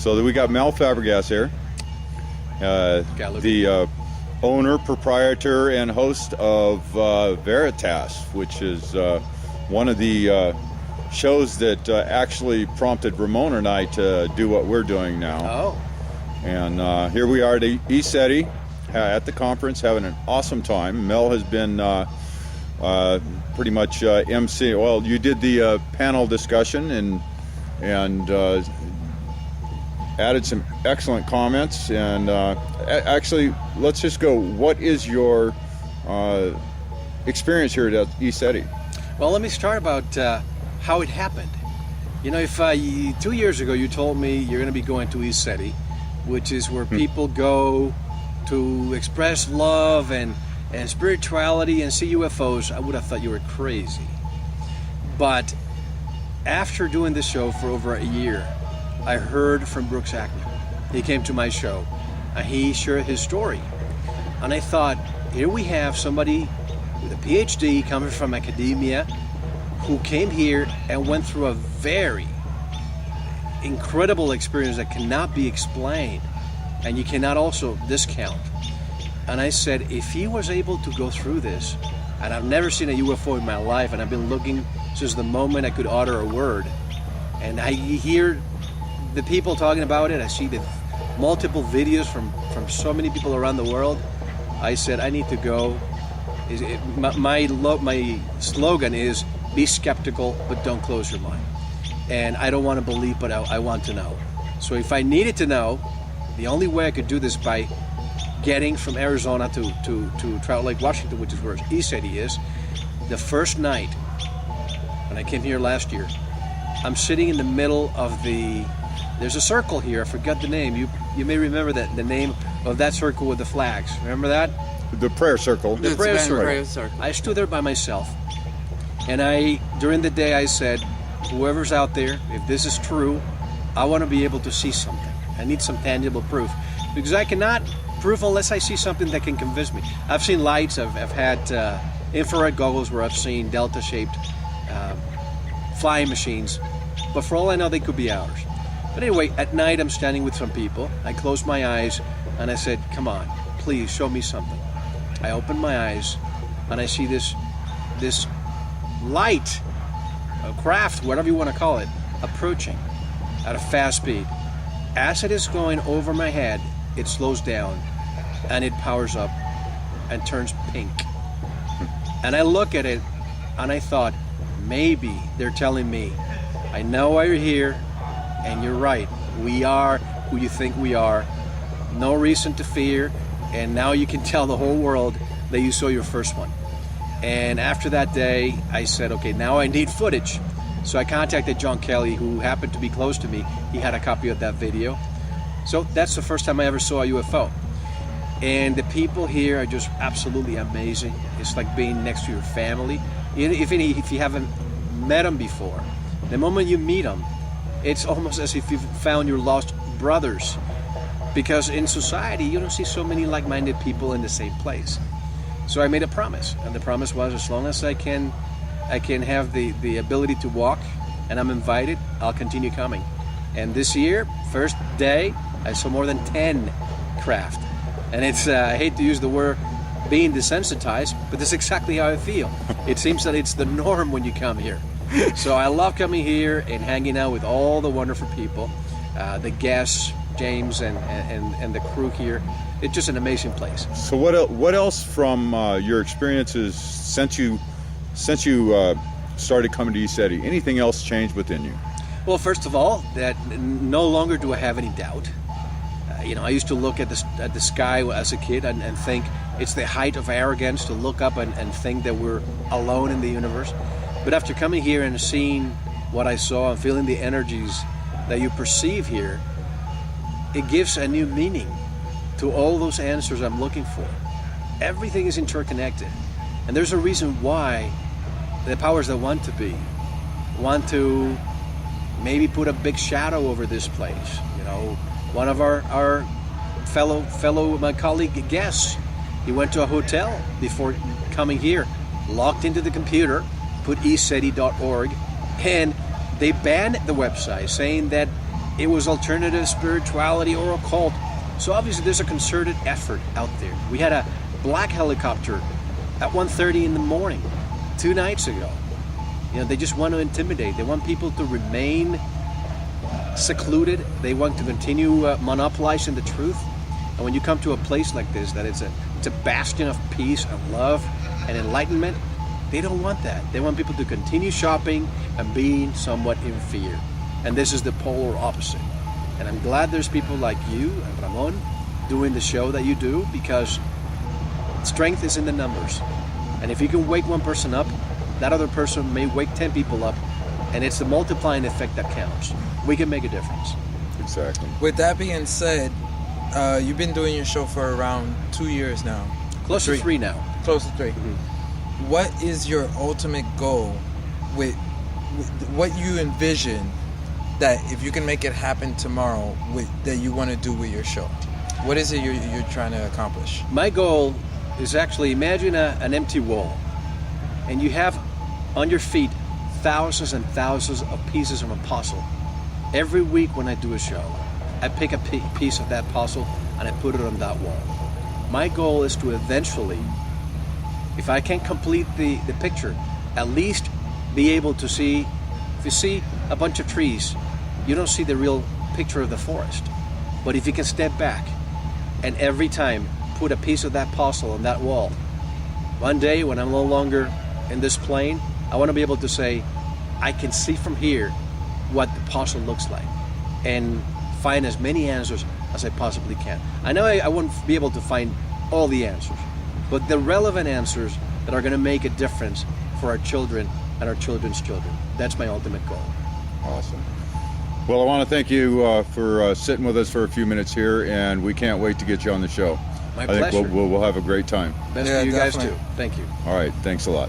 So we got Mel Fabergas here, the owner, proprietor, and host of Veritas, which is one of the shows that actually prompted Ramon and I to do what we're doing now. Oh. And here we are at ECETI at the conference, having an awesome time. Mel has been pretty much MC. Well, you did the panel discussion and added some excellent comments. And actually, let's just go. What is your experience here at ECETI? Well, let me start about how it happened. You know, if 2 years ago you told me you're going to be going to ECETI, which is where people go to express love and spirituality and see UFOs, I would have thought you were crazy. But after doing this show for over a year, I heard from Brooks Ackman. He came to my show and he shared his story. And I thought, here we have somebody with a PhD coming from academia who came here and went through a very incredible experience that cannot be explained and you cannot also discount. And I said, if he was able to go through this, and I've never seen a UFO in my life, and I've been looking since the moment I could utter a word, and I hear the people talking about it, I see the multiple videos from so many people around the world, I said, I need to go. My slogan is, be skeptical, but don't close your mind. And I don't want to believe, but I want to know. So if I needed to know, the only way I could do this by getting from Arizona to Trout Lake, Washington, which is where ECETI is, the first night, when I came here last year, I'm sitting in the middle of there's a circle here, I forgot the name. You may remember the name of that circle with the flags. Remember that? The prayer circle. The prayer circle. I stood there by myself. And during the day I said, whoever's out there, if this is true, I want to be able to see something. I need some tangible proof. Because I cannot prove unless I see something that can convince me. I've seen lights, I've had infrared goggles where I've seen delta-shaped flying machines. But for all I know, they could be ours. But anyway, at night I'm standing with some people. I closed my eyes and I said, come on, please show me something. I opened my eyes and I see this light, a craft, whatever you want to call it, approaching at a fast speed. As it is going over my head, it slows down and it powers up and turns pink. And I look at it and I thought, maybe they're telling me, I know why you're here and you're right. We are who you think we are. No reason to fear. And now you can tell the whole world that you saw your first one. And after that day, I said, okay, now I need footage. So I contacted John Kelly, who happened to be close to me. He had a copy of that video. So that's the first time I ever saw a UFO. And the people here are just absolutely amazing. It's like being next to your family. If you haven't met them before, the moment you meet them, it's almost as if you've found your lost brothers. Because in society, you don't see so many like-minded people in the same place. So I made a promise, and the promise was, as long as I can have the ability to walk, and I'm invited, I'll continue coming. And this year, first day, I saw more than 10 craft. And it's, I hate to use the word being desensitized, but that's exactly how I feel. It seems that it's the norm when you come here. So I love coming here and hanging out with all the wonderful people, the guests, James and the crew here. It's just an amazing place. So what else from your experiences since you started coming to ECETI? Anything else changed within you? Well, first of all, that no longer do I have any doubt. I used to look at the sky as a kid and think it's the height of arrogance to look up and think that we're alone in the universe. But after coming here and seeing what I saw and feeling the energies that you perceive here, it gives a new meaning to all those answers I'm looking for. Everything is interconnected. And there's a reason why the powers that want to maybe put a big shadow over this place. One of our my colleague guests, he went to a hotel before coming here, logged into the computer, put ECETI.org, and they banned the website, saying that it was alternative spirituality or occult. So obviously there's a concerted effort out there. We had a black helicopter at 1:30 in the morning 2 nights ago. You know, they just want to intimidate. They want people to remain secluded. They want to continue monopolizing the truth. And when you come to a place like this, that it's a bastion of peace and love and enlightenment, they don't want that. They want people to continue shopping and being somewhat in fear. And this is the polar opposite. And I'm glad there's people like you and Ramon doing the show that you do, because strength is in the numbers. And if you can wake one person up, that other person may wake 10 people up, and it's the multiplying effect that counts. We can make a difference. Exactly. With that being said, you've been doing your show for around 2 years now. Close to 3 now. Close to 3. Mm-hmm. What is your ultimate goal with what you envision that if you can make it happen tomorrow that you want to do with your show? What is it you're trying to accomplish? My goal is actually, imagine an empty wall, and you have on your feet thousands and thousands of pieces of a puzzle. Every week when I do a show, I pick a piece of that puzzle and I put it on that wall. My goal is to eventually, if I can't complete the picture, at least be able to see. If you see a bunch of trees, you don't see the real picture of the forest. But if you can step back and every time put a piece of that puzzle on that wall, one day when I'm no longer in this plane, I want to be able to say, I can see from here what the puzzle looks like and find as many answers as I possibly can. I know I won't be able to find all the answers, but the relevant answers that are going to make a difference for our children and our children's children. That's my ultimate goal. Awesome. Well, I want to thank you for sitting with us for a few minutes here, and we can't wait to get you on the show. My I pleasure. think we'll have a great time. Best Yeah, for you definitely. guys too. Thank you. All right. Thanks a lot.